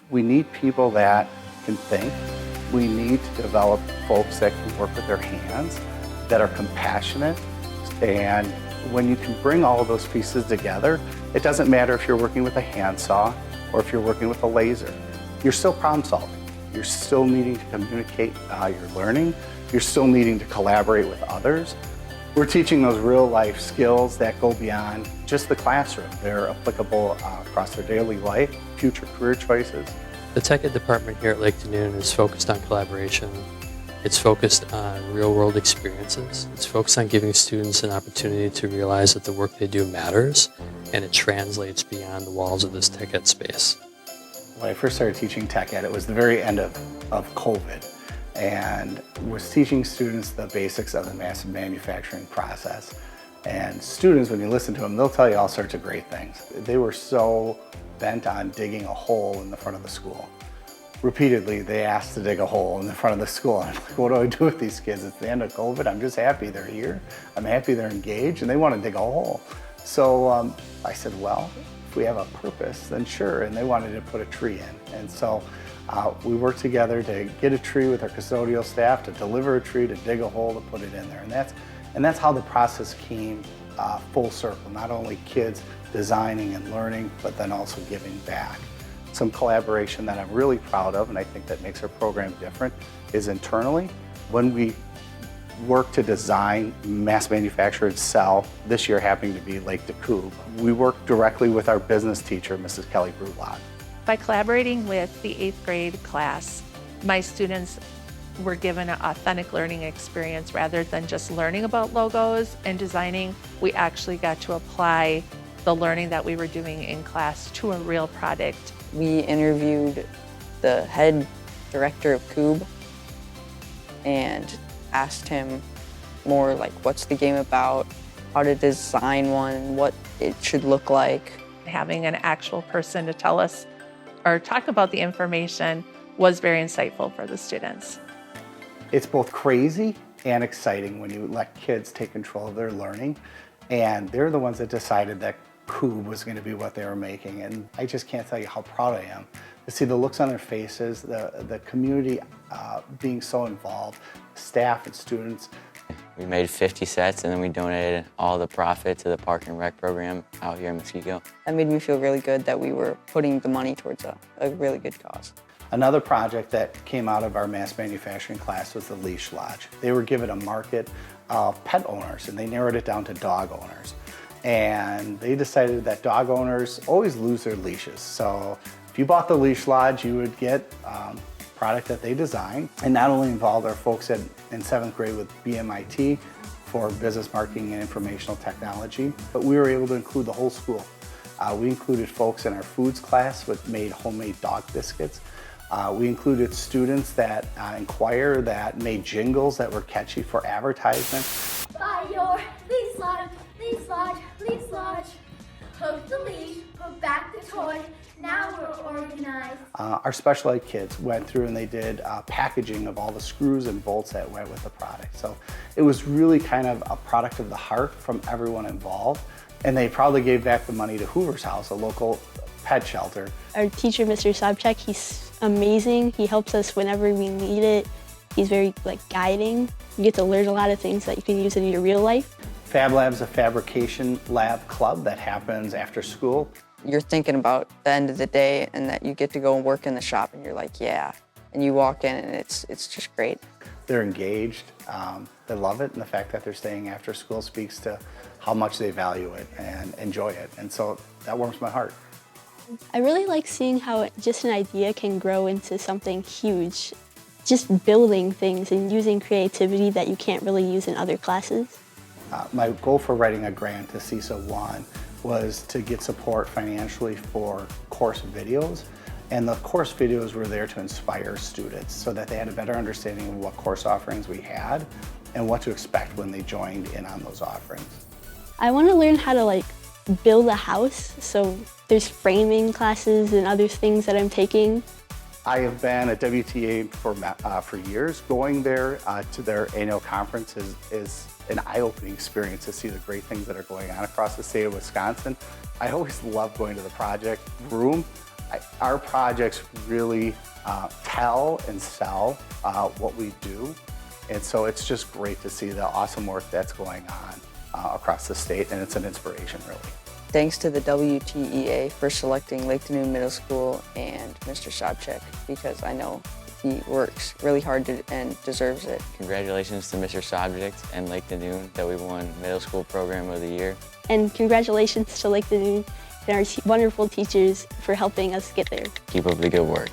We need people that can think. We need to develop folks that can work with their hands, that are compassionate. And when you can bring all of those pieces together, it doesn't matter if you're working with a handsaw or if you're working with a laser. You're still problem solving. You're still needing to communicate your learning. You're still needing to collaborate with others. We're teaching those real life skills that go beyond just the classroom. They're applicable across their daily life, future career choices. The Tech Ed department here at Lake Denoon is focused on collaboration. It's focused on real-world experiences. It's focused on giving students an opportunity to realize that the work they do matters, and it translates beyond the walls of this Tech Ed space. When I first started teaching Tech Ed, it was the very end of COVID, and was teaching students the basics of the massive manufacturing process. And students, when you listen to them, they'll tell you all sorts of great things. They were so bent on digging a hole in the front of the school. Repeatedly, they asked to dig a hole in the front of the school. I'm like, what do I do with these kids? It's the end of COVID. I'm just happy they're here. I'm happy they're engaged, and they want to dig a hole. So I said, well, if we have a purpose, then sure. And they wanted to put a tree in. And so we worked together to get a tree with our custodial staff, to deliver a tree, to dig a hole, to put it in there. And that's how the process came full circle. Not only kids designing and learning, but then also giving back. Some collaboration that I'm really proud of, and I think that makes our program different, is internally. When we work to design, mass manufacture, and sell, this year happening to be Lake DeKalb, we work directly with our business teacher, Mrs. Kelly Brulot. By collaborating with the 8th grade class, my students were given an authentic learning experience rather than just learning about logos and designing. We actually got to apply the learning that we were doing in class to a real product. We interviewed the head director of Coob and asked him more like, what's the game about, how to design one, what it should look like. Having an actual person to tell us or talk about the information was very insightful for the students. It's both crazy and exciting when you let kids take control of their learning, and they're the ones that decided that Coob was going to be what they were making. And I just can't tell you how proud I am to see the looks on their faces, the community being so involved, staff and students. We made 50 sets, and then we donated all the profit to the Park and Rec program out here in Muskego. That made me feel really good that we were putting the money towards a really good cause. Another project that came out of our mass manufacturing class was the Leash Lodge. They were given a market of pet owners, and they narrowed it down to dog owners. And they decided that dog owners always lose their leashes. So if you bought the Leash Lodge, you would get product that they designed, and not only involved our folks in 7th grade with BMIT for business marketing and informational technology, but we were able to include the whole school. We included folks in our foods class that made homemade dog biscuits. We included students that inquire that made jingles that were catchy for advertisement. By your leash lodge, leash lodge, leash lodge. Hook the leash, put back the toy. Now we're organized. Our special ed kids went through and they did packaging of all the screws and bolts that went with the product. So it was really kind of a product of the heart from everyone involved. And they probably gave back the money to Hoover's House, a local pet shelter. Our teacher, Mr. Sobchak, he's amazing. He helps us whenever we need it. He's very guiding. You get to learn a lot of things that you can use in your real life. Fab Lab's a fabrication lab club that happens after school. You're thinking about the end of the day and that you get to go and work in the shop and you're like, yeah. And you walk in and it's just great. They're engaged, they love it, and the fact that they're staying after school speaks to how much they value it and enjoy it. And so that warms my heart. I really like seeing how just an idea can grow into something huge. Just building things and using creativity that you can't really use in other classes. My goal for writing a grant to CISA 1 was to get support financially for course videos. And the course videos were there to inspire students so that they had a better understanding of what course offerings we had and what to expect when they joined in on those offerings. I want to learn how to build a house. So there's framing classes and other things that I'm taking. I have been at WTEA for years. Going there to their annual conference is an eye-opening experience to see the great things that are going on across the state of Wisconsin. I always love going to the project room Our projects really tell and sell what we do. And so it's just great to see the awesome work that's going on across the state, and it's an inspiration, really. Thanks to the WTEA for selecting Lake Denoon Middle School and Mr. Sobchak, because I know he works really hard and deserves it. Congratulations to Mr. Sobchak and Lake Denoon that we won Middle School Program of the Year. And congratulations to Lake Denoon and our wonderful teachers for helping us get there. Keep up the good work.